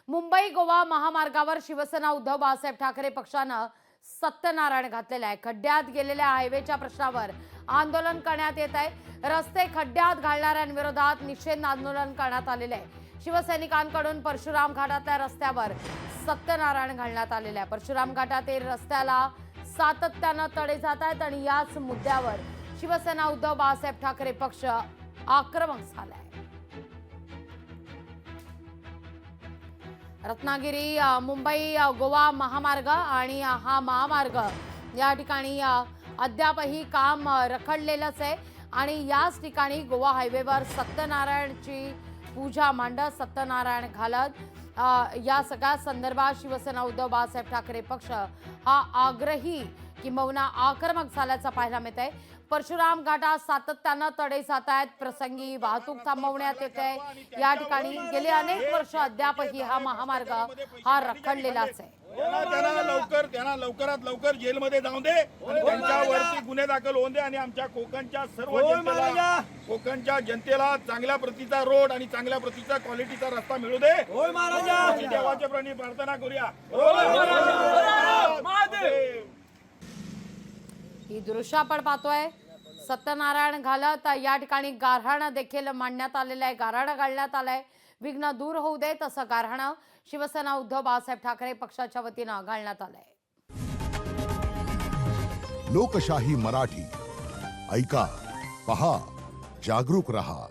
मुंबई गोवा महामार्गावर शिवसेना उद्धव बाळासाहेब ठाकरे पक्षानं सत्यनारायण घातलेलं आहे। खड्ड्यात गेलेल्या हायवेच्या प्रश्नावर आंदोलन करण्यात येत आहे। रस्ते खड्ड्यात घालणाऱ्यांविरोधात निषेध आंदोलन करण्यात आलेले आहे। शिवसैनिकांकडून परशुराम घाटातल्या रस्त्यावर सत्यनारायण घालण्यात आलेलं आहे। परशुराम घाटातील रस्त्याला सातत्यानं तडे जात आहेत आणि याच मुद्द्यावर शिवसेना उद्धव बाळासाहेब ठाकरे पक्ष आक्रमक झालाय। रत्नागिरी मुंबई गोवा महामार्ग आणि हा महामार्ग या ठिकाणी अद्यापही काम रखडलेलंच आहे आणि याच ठिकाणी गोवा हायवेवर सत्यनारायणची पूजा मांडत सत्यनारायण घालत या सगळ्या संदर्भात शिवसेना उद्धव बाळासाहेब ठाकरे पक्ष हा आग्रही किंबहुना आक्रमक झाल्याचं पाहायला मिळत आहे। परशुराम घाटात सातत्यानं तडे जात आहेत। प्रसंगी वाहतूक थांबवण्यात येते। या ठिकाणी गेले अनेक वर्ष अद्यापही हा महामार्ग हा रखडलेलाच आहे। त्यांना लवकरात लवकर जेलमध्ये जाऊन दे आणि त्यांच्यावरती गुन्हे दाखल होऊन दे आणि आमच्या कोकणच्या जनतेला चांगल्या प्रतीचा रोड आणि चांगल्या प्रतीचा क्वालिटीचा रस्ता मिळू दे। देवाच्या प्राणी प्रार्थना करूया। ही दृश्य आपण पाहतोय। सत्यनारायण घालत या ठिकाणी गारहाण देखील मांडण्यात आलेलं आहे। गारहाण घालण्यात आलंय। विघ्न दूर होऊ दे तसं गारहाण शिवसेना उद्धव बाळासाहेब ठाकरे पक्षाच्या वतीनं घालण्यात आलंय। लोकशाही मराठी ऐका, पहा, जागरूक रहा।